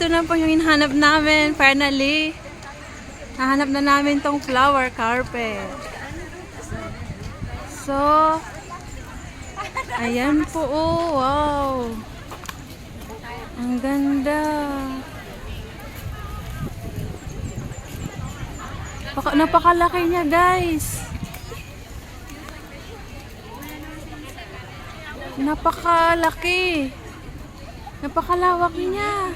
ito na po yung hinahanap namin. Finally, nahanap na namin tong flower carpet. So, ayan po. Oh, wow. Ang ganda. Napakalaki niya, guys. Napakalaki. Napakalawak niya.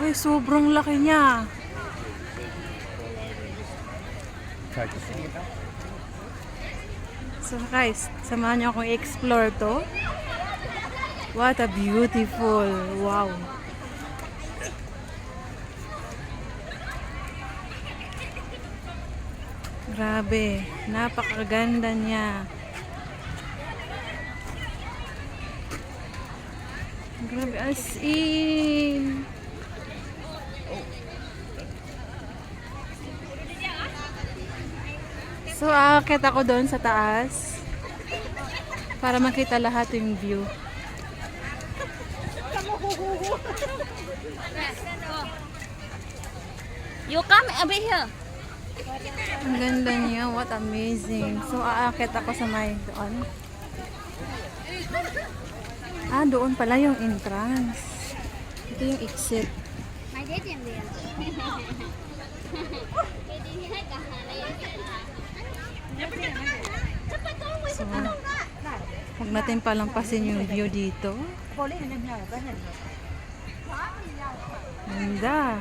Ay, sobrang laki niya. So guys, samahan niyo akong i-explore to. What a beautiful. Wow. Grabe, napakaganda niya. Grabe, as in. So, aakyat ako doon sa taas para makita lahat yung view. You come over here. Ang ganda niya, what amazing. So, aakyat ako sa may doon. Ah, doon pala yung entrance. Ito yung exit. So, huwag natin palampasin yung view dito. Ganda.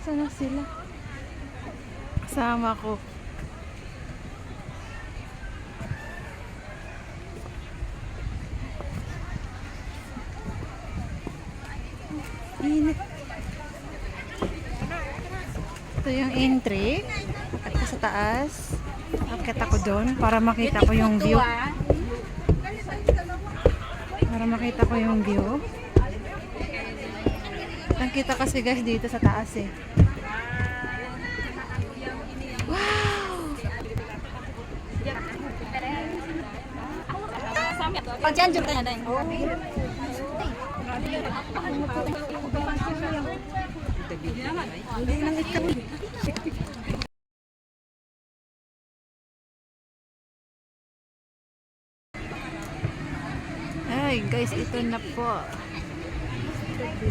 Saan na sila? Kasama ko. Init. Ito yung entry. Akit ko sa taas. Akit ako doon para makita ko yung view. Para makita ko yung view. Nakita kasi guys dito sa taas eh. Wow! Pag-change ka na. Ay guys, ito na po.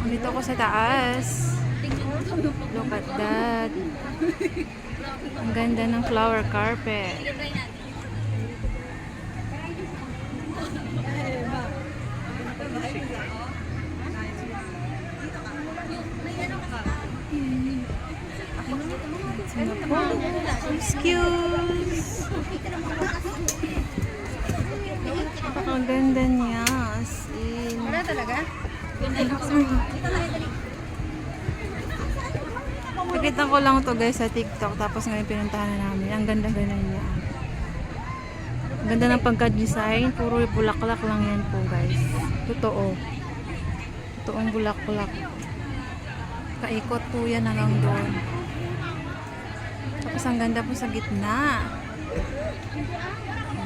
Dito ako sa taas. Look at that. Ang ganda ng flower carpet. Excuse. Ang ganda niya. As in. Wala talaga? Nakita ko lang to guys sa TikTok, tapos ngayon pinuntahan na namin. Ang ganda-ganda niya. Ang ganda ng pagka-design. Puro bulaklak lang yan po guys. Totoo. Totoong bulaklak. Kaikot po yan hanggang doon. Tapos ang ganda po sa gitna.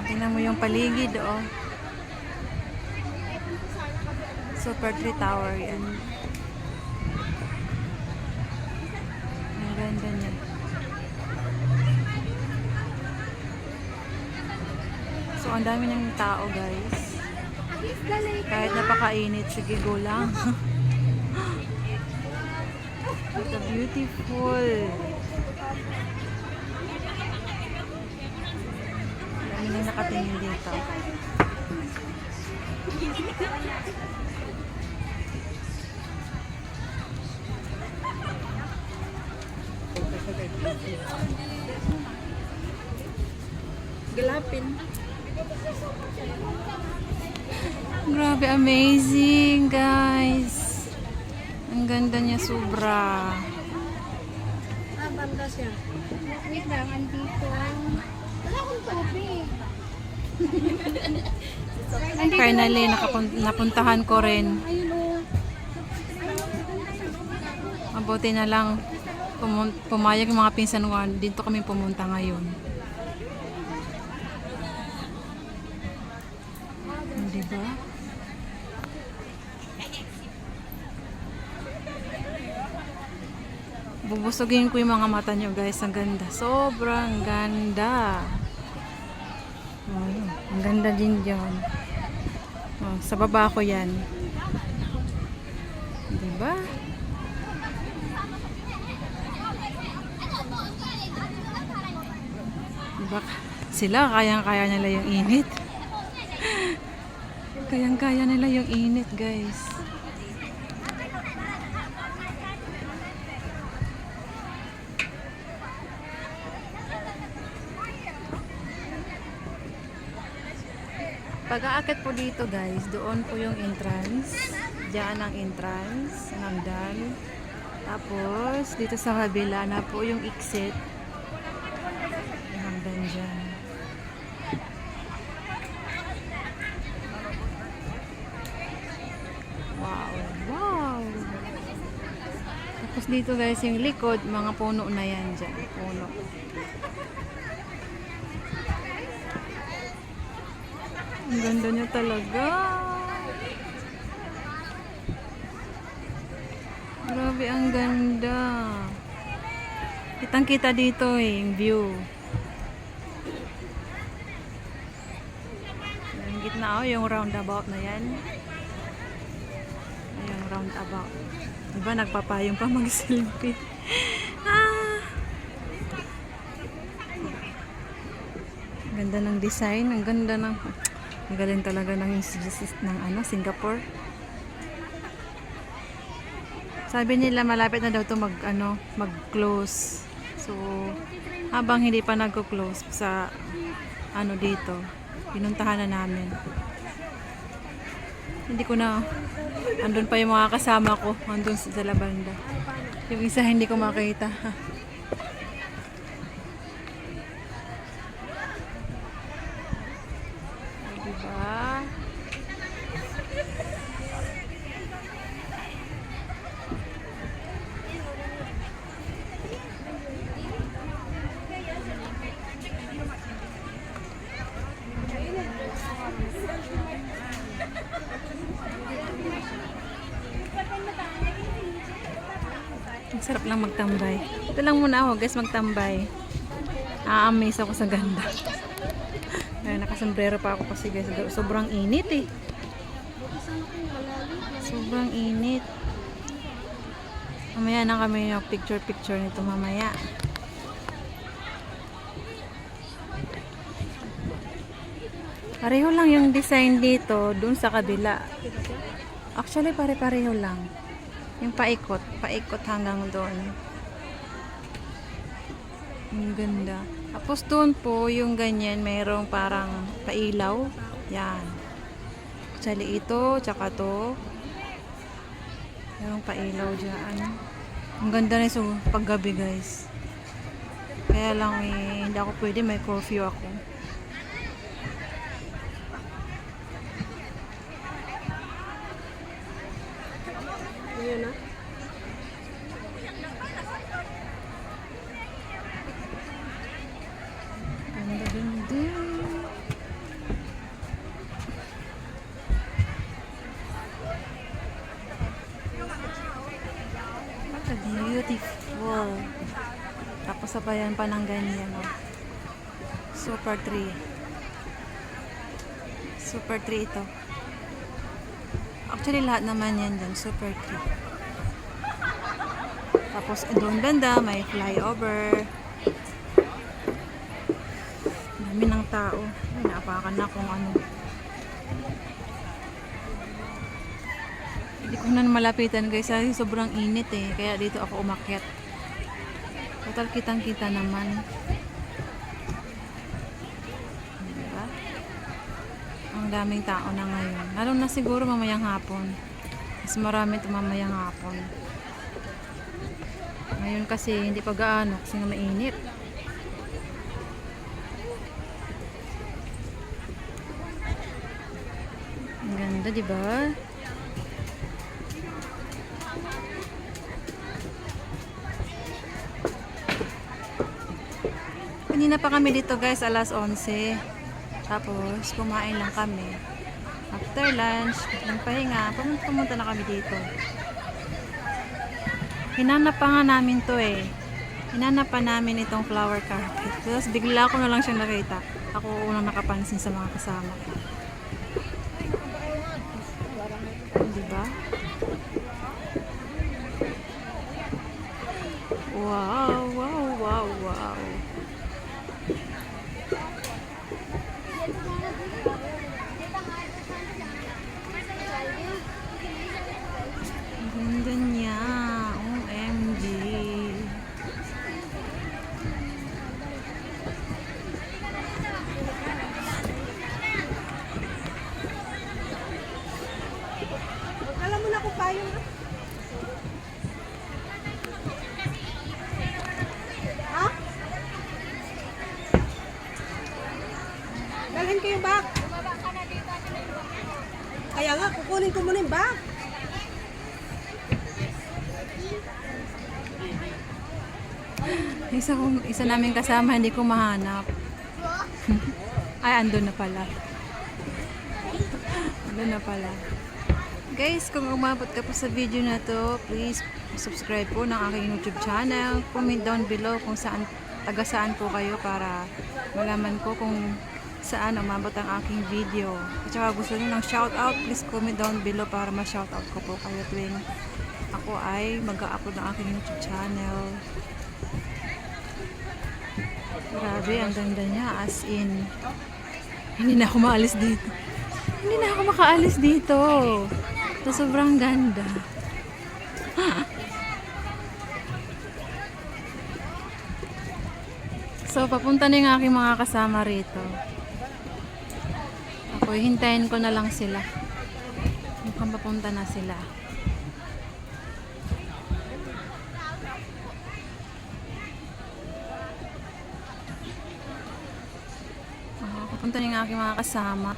Tingnan mo yung paligid oh. Super Tree Tower yan. Ang ganda niya. So ang dami ng tao guys. Kahit napakainit, sige go lang. It's a beautiful. Dami na nakatingin dito. Galapin. Grabe, amazing guys. Ang ganda niya sobra. Banda siya. Wait lang, andito. Wala akong tubig. Finally, napuntahan ko rin. Ayun o. Buti na lang pumayag yung mga pinsan ko. Dito kami pumunta ngayon. Diba? Bubusugin ko yung mga mata nyo guys. Ang ganda. Sobrang ganda. Oh, ang ganda din dyan. Oh, sa baba ko yan. Diba? Diba? Sila kayang-kaya nila yung init. Kayang-kaya nila yung init guys. Pag-aakit po dito guys, doon po yung entrance. Diyan ang entrance, hagdan. Tapos, dito sa kabila na po yung exit. Yung hagdan dyan. Wow, wow! Tapos dito guys, yung likod, mga puno na yan dyan. Puno. Ang ganda niya talaga. Grabe, ang ganda. Kitang-kita dito yung view. Yung gitna yung roundabout na yan. Yung roundabout. Diba nagpapayong pa mag-selfie. Ang ganda ng design. Ang ganda ng... Ang galing talaga ng Singapore. Sabi nila malapit na daw to mag-close. So habang hindi pa nagko-close sa dito, pinuntahan na namin. Hindi ko na andun pa yung mga kasama ko, andun sa banda. Yung isa hindi ko makita. Diba? Ang sarap lang magtambay. Ito lang muna ako guys, magtambay. A-amaze ako sa ganda. Ay, nakasombrero pa ako kasi guys, sobrang init eh. Sobrang init. Mamaya na kami yung picture nito mamaya. Pareho lang yung design dito dun sa kabila. Actually pare-pareho lang. Yung paikot hanggang doon. Ang ganda. Tapos doon po yung ganyan, mayroong parang pailaw. Yan. Actually ito, tsaka to. Mayroong pailaw dyan. Ang ganda na so paggabi guys. Kaya lang hindi ako pwede, may curfew ako. Ayan na. Ganda. What a beautiful. Tapos sabayan pa ng ganyan. Oh. Super tree. Super tree ito. Actually lahat naman yan dyan. Super tree. Tapos doon banda may flyover. Dami ng tao. Ay, naapakan na kung ano. Hindi ko na malapitan guys. Sobrang init eh. Kaya dito ako umakyat. Total kitang-kita naman. Diba? Ang daming tao na ngayon. Lalo na siguro mamayang hapon. Mas marami ito mamayang hapon. Ngayon kasi hindi pa gaano kasi nga mainit. Ang ganda, di ba? Kanina pa kami dito guys, alas 11. Tapos, kumain lang kami. After lunch, nagpahinga, pumunta na kami dito. Hinanap pa nga namin to eh. Hinanap pa namin itong flower carpet. Tapos bigla ko na lang siyang nakita. Ako unang nakapansin sa mga kasama ko. Diba? Wow, wow, wow, wow. Ang ganda niya. OMG. Alam mo na kung payo na. Ha? Dalhin ko yung bag. Kaya nga, kukunin ko muna yung bag. Isa namin kasama, hindi ko mahanap. Ay, andun na pala. Andun na pala. Guys, kung umabot ka po sa video na to, please subscribe po ng aking YouTube channel. Comment down below kung saan, taga saan po kayo para malaman ko kung saan umabot ang aking video. At saka gusto niyo ng shoutout, please comment down below para ma-shoutout ko po kayo tuwing ako ay mag-a-upload ng aking YouTube channel. Grabe, ang ganda niya. As in, hindi na ako maalis dito. Hindi na ako makaalis dito. So, sobrang ganda. So, papunta na yung aking mga kasama rito. Ako, hintayin ko na lang sila. Mukhang papunta na sila. Papunta na yung aking mga kasama.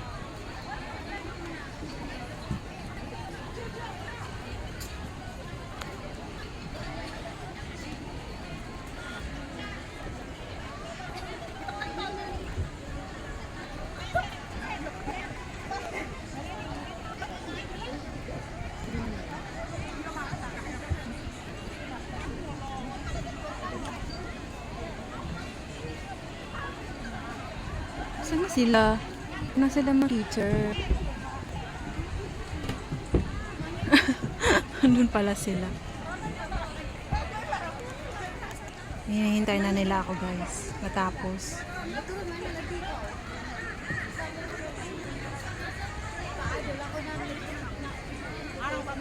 Saan na sila? Nasa sila mga teacher. Andun pala sila. Hinihintay na nila ako guys. Matapos. Araw pa